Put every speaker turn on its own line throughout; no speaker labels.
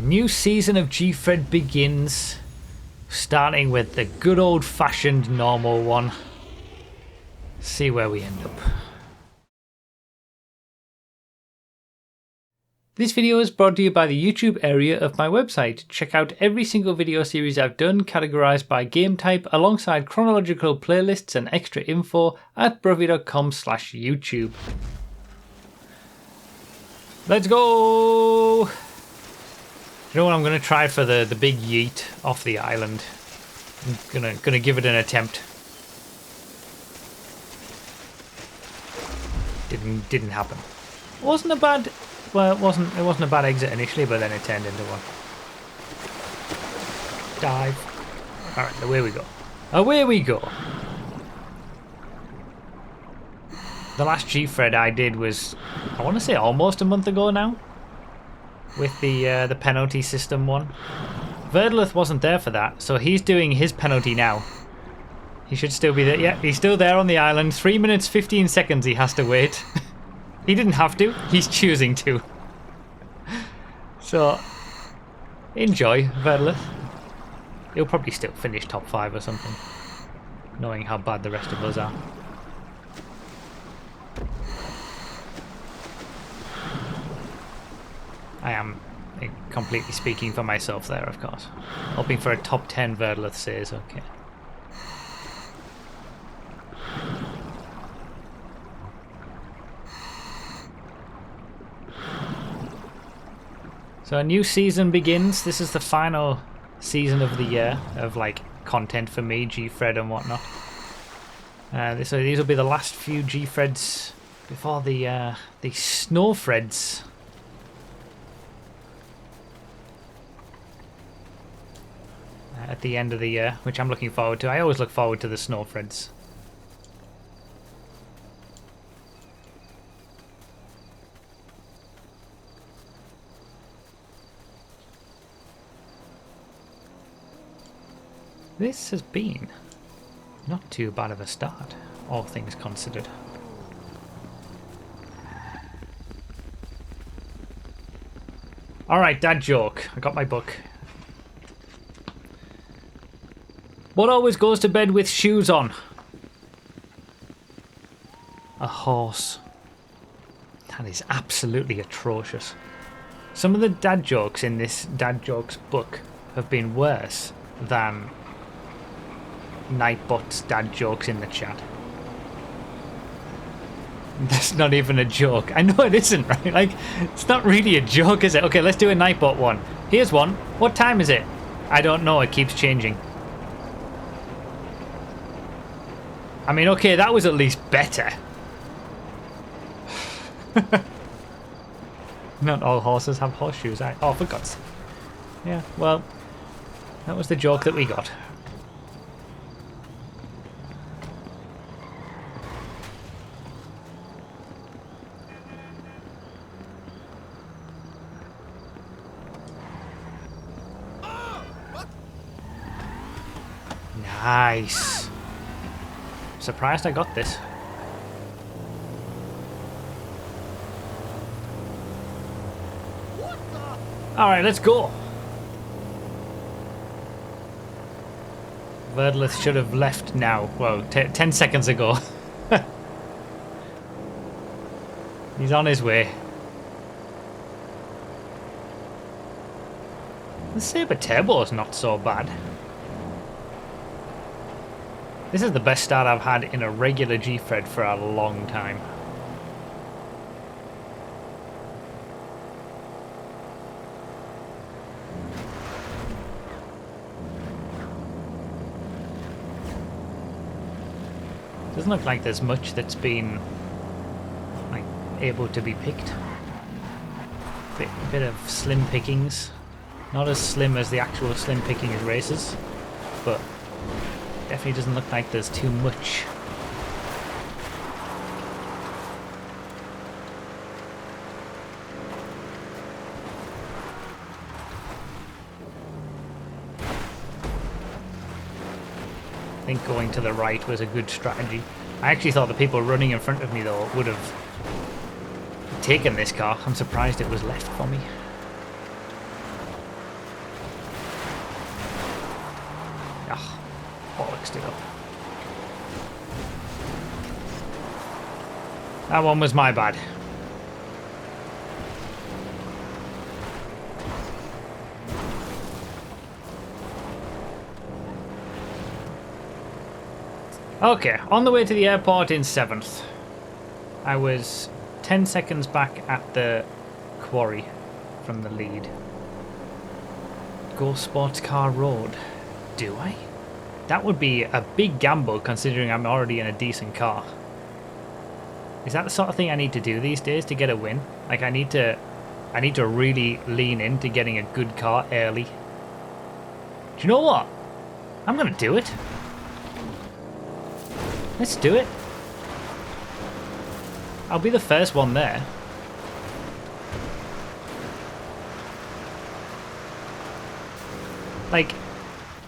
A new season of Gfred begins, starting with the good old-fashioned normal one. See where we end up. This video is brought to you by the YouTube area of my website. Check out every single video series I've done categorized by game type alongside chronological playlists and extra info at broughy.com/YouTube. Let's go! You know what, I'm going to try for the big yeet off the island. I'm gonna give it an attempt. Didn't happen. Wasn't a bad... Well, it wasn't a bad exit initially, but then it turned into one. Dive. Alright, away we go. Away we go. The last Gfred I did was, I want to say almost a month ago now. With the penalty system one. Verdleth wasn't there for that, so he's doing his penalty now. He should still be there. Yeah, he's still there on the island. 3 minutes 15 seconds he has to wait. He didn't have to, he's choosing to. So, enjoy, Verdleth. He'll probably still finish top 5 or something, knowing how bad the rest of us are. I am completely speaking for myself there, of course. Hoping for a top 10, Verdleth says, okay. So a new season begins. This is the final season of the year of like content for me, Gfred and whatnot. So these will be the last few Gfreds before the Snowfreds. At the end of the year, which I'm looking forward to. I always look forward to the Snowfreds. This has been not too bad of a start, all things considered. Alright, dad joke. I got my book. What always goes to bed with shoes on? A horse. That is absolutely atrocious. Some of the dad jokes in this dad jokes book have been worse than Nightbot's dad jokes in the chat. That's not even a joke. I know it isn't, right? Like, it's not really a joke, is it? Okay, let's do a Nightbot one. Here's one. What time is it? I don't know. It keeps changing. I mean, okay, that was at least better. Not all horses have horseshoes. Oh, for God's sake. Yeah, well, that was the joke that we got. Nice. Surprised I got this. Alright, let's go. Verdleth should have left now. Well, 10 seconds ago. He's on his way. The Saber Turbo is not so bad. This is the best start I've had in a regular Gfred for a long time. Doesn't look like there's much that's been like able to be picked. Bit of slim pickings. Not as slim as the actual slim pickings races, but definitely doesn't look like there's too much. I think going to the right was a good strategy. I actually thought the people running in front of me though would have taken this car. I'm surprised it was left for me. mixed it up. That one was my bad. Okay, on the way to the airport in 7th. I was 10 seconds back at the quarry from the lead. Go sports car road. Do I? That would be a big gamble considering I'm already in a decent car. Is that the sort of thing I need to do these days to get a win? Like I need to really lean into getting a good car early. Do you know what? I'm gonna do it. Let's do it. I'll be the first one there. Like,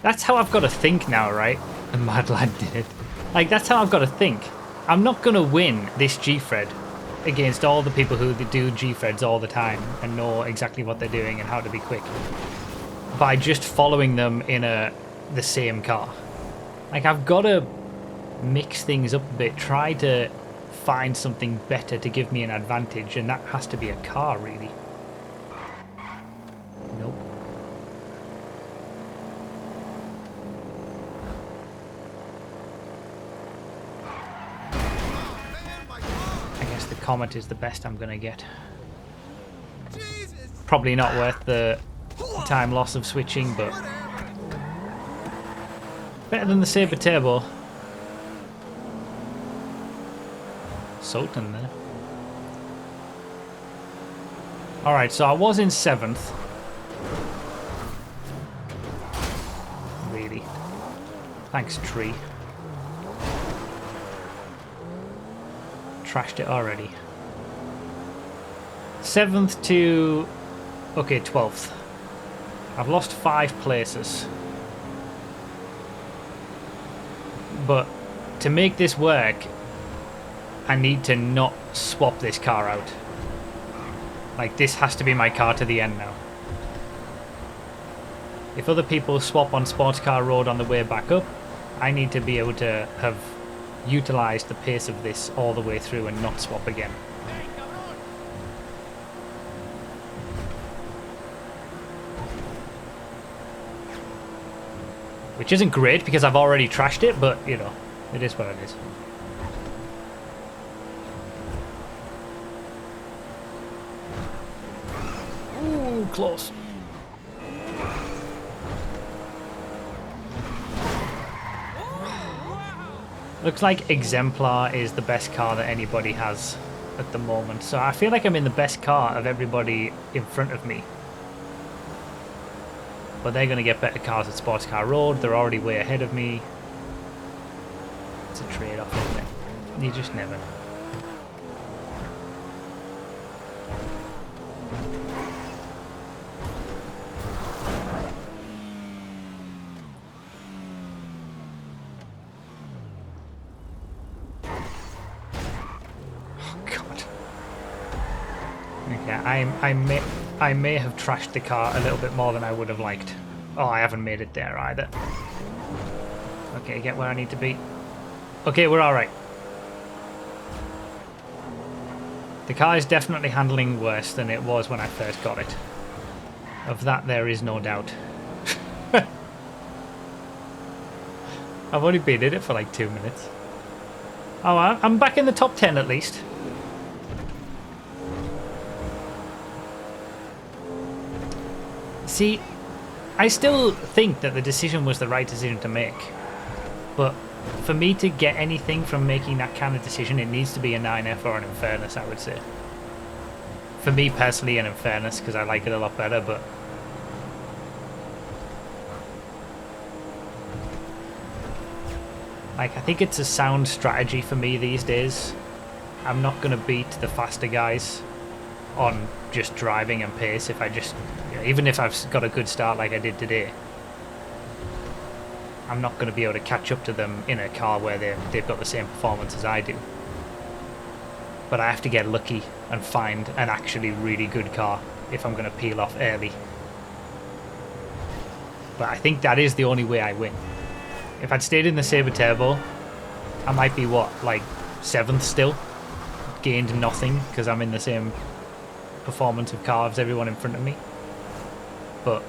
that's how I've got to think now, right? The mad lad did it. Like, that's how I've got to think. I'm not going to win this Gfred against all the people who do Gfreds all the time and know exactly what they're doing and how to be quick by just following them in the same car. Like, I've got to mix things up a bit, try to find something better to give me an advantage, and that has to be a car, really. Nope. I guess the Comet is the best I'm gonna get. Probably not worth the time loss of switching, but better than the Sabre Turbo. Sultan there. Alright, so I was in 7th. Really. Thanks, tree. Trashed it already. 7th to... okay, 12th. I've lost 5 places. But to make this work, I need to not swap this car out. Like, this has to be my car to the end now. If other people swap on sports car road on the way back up, I need to be able to have utilised the pace of this all the way through and not swap again. Which isn't great because I've already trashed it, but, you know, it is what it is. Ooh, close. Looks like Exemplar is the best car that anybody has at the moment. So I feel like I'm in the best car of everybody in front of me. But they're going to get better cars at Sports Car Road. They're already way ahead of me. It's a trade-off, isn't it? You just never know. I may have trashed the car a little bit more than I would have liked. Oh, I haven't made it there either. Okay, get where I need to be. Okay, we're alright. The car is definitely handling worse than it was when I first got it. Of that there is no doubt. I've only been in it for like 2 minutes. Oh, I'm back in the top 10 at least. See, I still think that the decision was the right decision to make, but for me to get anything from making that kind of decision, it needs to be a 9F or an Infernus, I would say. For me personally, an Infernus, because I like it a lot better, but... like, I think it's a sound strategy for me these days. I'm not going to beat the faster guys on just driving and pace if I just... even if I've got a good start like I did today, I'm not going to be able to catch up to them in a car where they've got the same performance as I do. But I have to get lucky and find an actually really good car if I'm going to peel off early. But I think that is the only way I win, If I'd stayed in the Sabre Turbo, I might be, what, like 7th still? Gained nothing because I'm in the same performance of car as everyone in front of me. But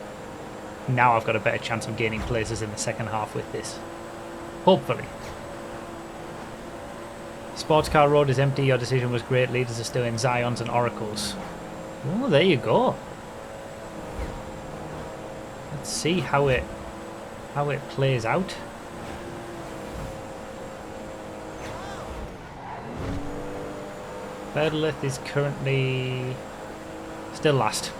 now I've got a better chance of gaining places in the second half with this. Hopefully. Sports car road is empty. Your decision was great. Leaders are still in Zions and Oracles. Oh, there you go. Let's see how it plays out. Birdlith is currently still last.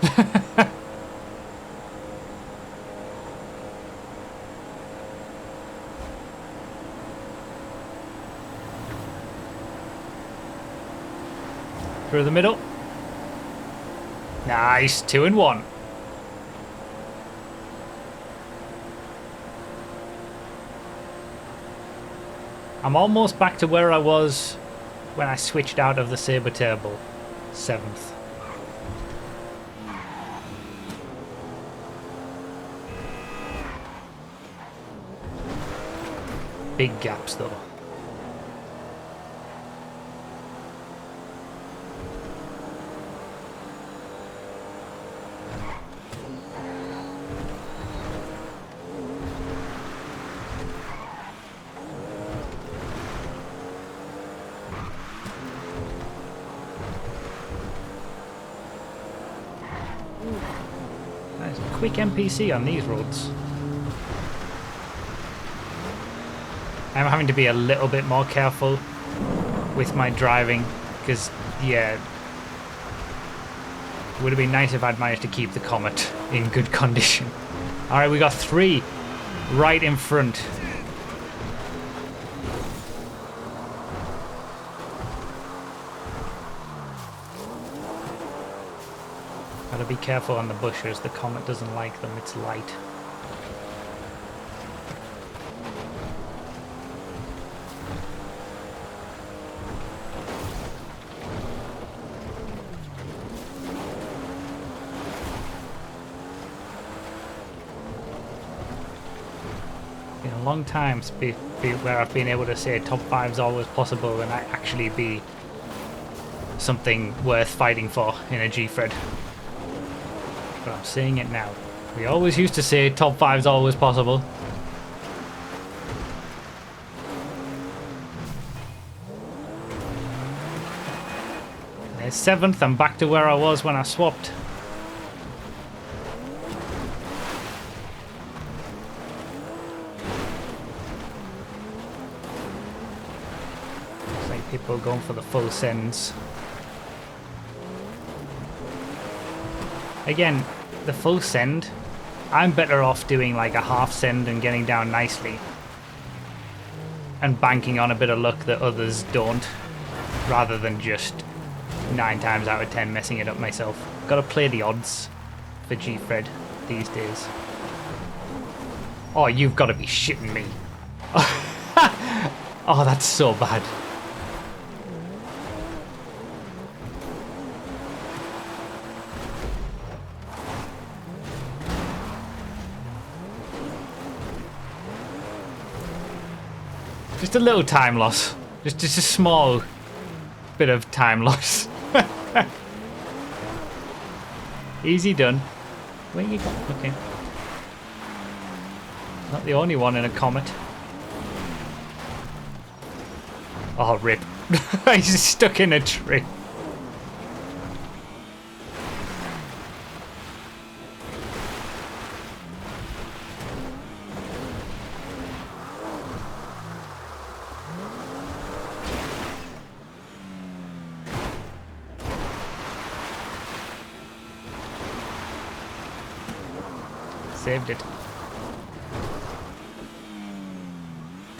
Through the middle. Nice, 2 and 1. I'm almost back to where I was when I switched out of the Sabre Turbo. 7th. Big gaps though. Nice quick NPC on these roads. I'm having to be a little bit more careful with my driving because, yeah, it would have been nice if I'd managed to keep the Comet in good condition. Alright, we got 3 right in front. Gotta be careful on the bushes, the Comet doesn't like them, it's light. A long time where I've been able to say top 5's always possible and actually be something worth fighting for in a Gfred. But I'm saying it now. We always used to say top 5's always possible. There's 7th, I'm back to where I was when I swapped. People going for the full sends. Again, the full send, I'm better off doing like a half send and getting down nicely and banking on a bit of luck that others don't, rather than just 9 times out of 10 messing it up myself. Gotta play the odds for Gfred these days. Oh, you've got to be shitting me. Oh, that's so bad. Just a little time loss. Just a small bit of time loss. Easy done. Where you go? Okay. Not the only one in a Comet. Oh, rip. He's stuck in a tree. Saved it.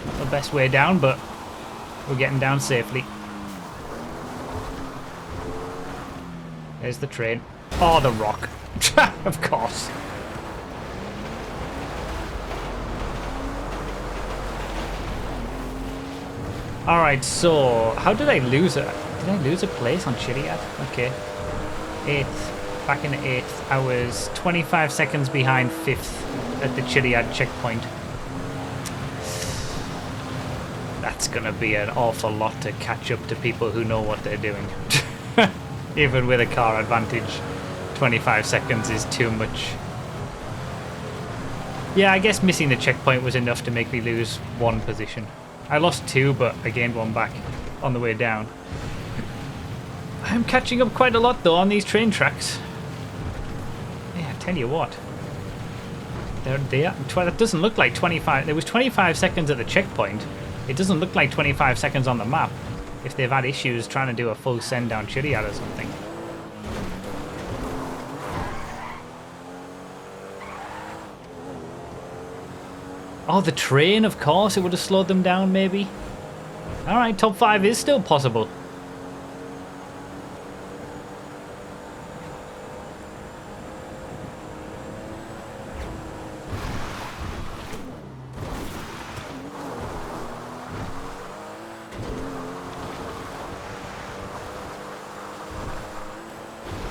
Not the best way down, but we're getting down safely. There's the train. Oh, the rock. Of course. Alright, so how did I lose it? Did I lose a place on Chiliad? Okay. 8th. Back in 8th. I was 25 seconds behind 5th at the Chiliad checkpoint. That's going to be an awful lot to catch up to people who know what they're doing. Even with a car advantage, 25 seconds is too much. Yeah, I guess missing the checkpoint was enough to make me lose 1 position. I lost 2, but I gained 1 back on the way down. I'm catching up quite a lot, though, on these train tracks. Yeah, I tell you what. That doesn't look like 25... There was 25 seconds at the checkpoint. It doesn't look like 25 seconds on the map. If they've had issues trying to do a full send down Chiliad or something. Oh, the train, of course. It would have slowed them down, maybe. Alright, top 5 is still possible.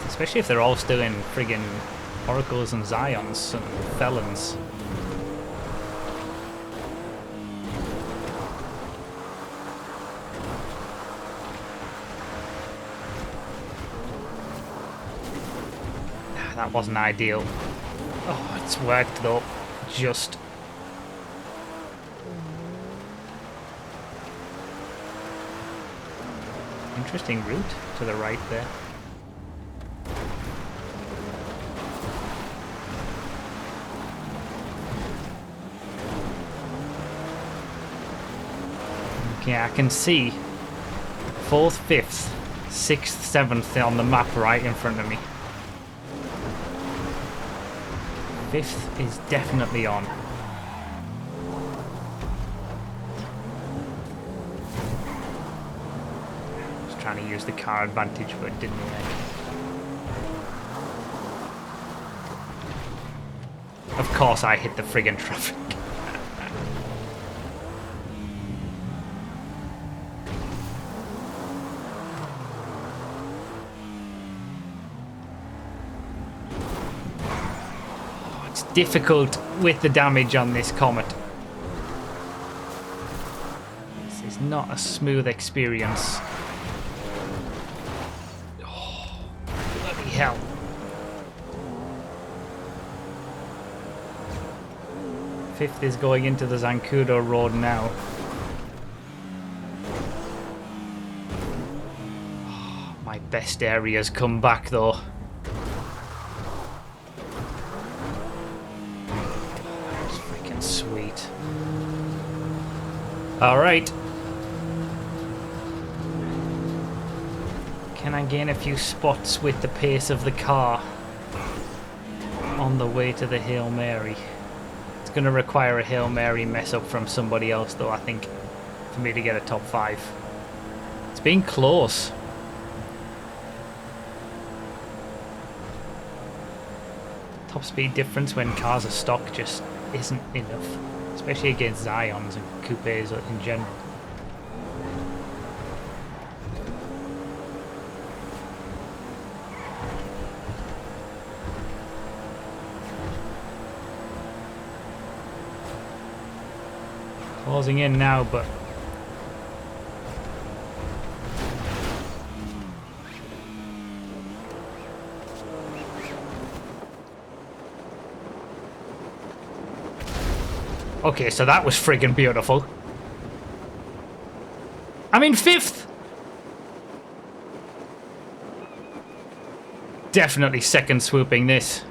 Especially if they're all still in friggin' Oracles and Zions and Felons. That wasn't ideal. Oh, it's worked though. Just. Interesting route to the right there. Okay, I can see 4th, 5th, 6th, 7th on the map right in front of me. 5th is definitely on. Just trying to use the car advantage, but it didn't work. Of course I hit the friggin' traffic. Difficult with the damage on this Comet. This is not a smooth experience. Oh, bloody hell. Fifth is going into the Zancudo Road now. Oh, my best areas come back though. Sweet. All right. Can I gain a few spots with the pace of the car on the way to the Hail Mary? It's going to require a Hail Mary mess up from somebody else though, I think, for me to get a top 5. It's been close. Top speed difference when cars are stock just isn't enough, especially against Zions and coupes in general. Closing in now, but okay, so that was friggin' beautiful. I'm in 5th! Definitely second swooping this.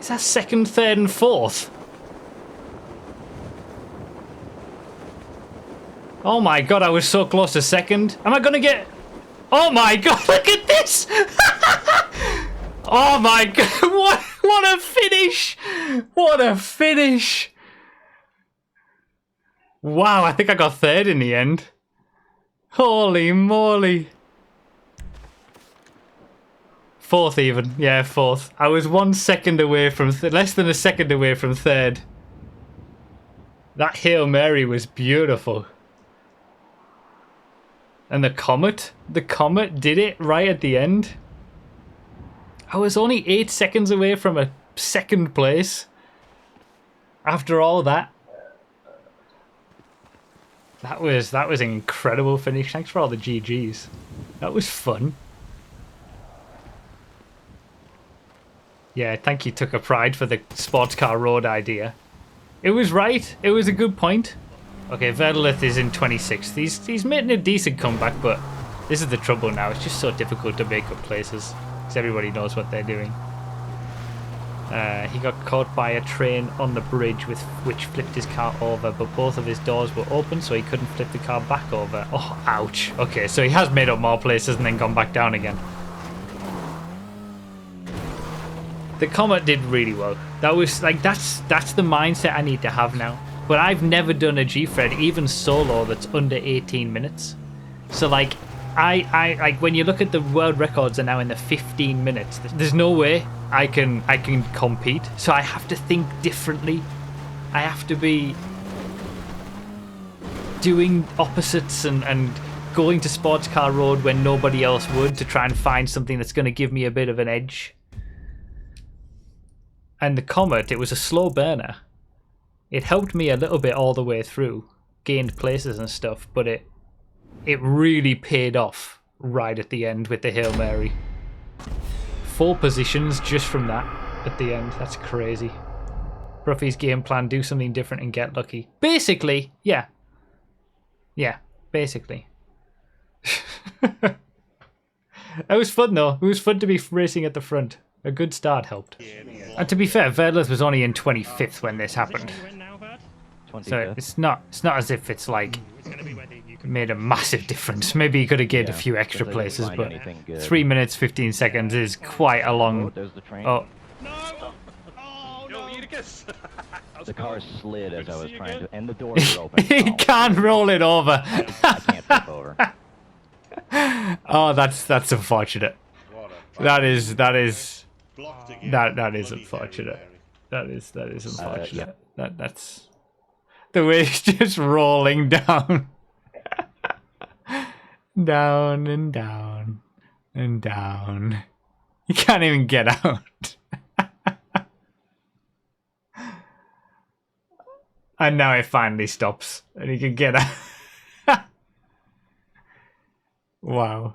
Is that 2nd, 3rd and 4th? Oh my god, I was so close to 2nd. Am I gonna get... Oh my god, look at this! Oh my god, what a finish! What a finish! Wow, I think I got 3rd in the end. Holy moly. 4th even, yeah, 4th. I was 1 second away from... less than a second away from 3rd. That Hail Mary was beautiful. And the Comet did it right at the end. I was only 8 seconds away from a second place. After all that. That was an incredible finish. Thanks for all the GGs. That was fun. Yeah, I think you took a pride for the sports car road idea. It was right. It was a good point. Okay, Verdalith is in 26th. He's making a decent comeback, but this is the trouble now. It's just so difficult to make up places because everybody knows what they're doing. He got caught by a train on the bridge which flipped his car over, but both of his doors were open, so he couldn't flip the car back over. Oh, ouch. Okay, so he has made up more places and then gone back down again. The Comet did really well. That was like that's the mindset I need to have now. But I've never done a Gfred even solo that's under 18 minutes. So like I like when you look at the world records are now in the 15 minutes. There's no way I can compete. So I have to think differently. I have to be doing opposites and going to sports car road when nobody else would to try and find something that's going to give me a bit of an edge. And the Comet, it was a slow burner. It helped me a little bit all the way through, gained places and stuff, but it really paid off right at the end with the Hail Mary. 4 positions just from that at the end. That's crazy. Broughy's game plan, do something different and get lucky. Basically, yeah. Yeah, basically. It was fun though. It was fun to be racing at the front. A good start helped. And to be fair, Verdalith was only in 25th when this happened. So it's not as if it's like made a massive difference. Maybe he could have gained a few extra places, but 3 minutes 15 seconds is quite a long. Oh.
The car slid as I was trying to, and the doors were open.
He can't roll it over.
I can't flip over.
Oh, that's unfortunate. That is unfortunate. That is unfortunate. That's the way it's just rolling down. Down and down and down. You can't even get out. And now it finally stops and he can get out. Wow.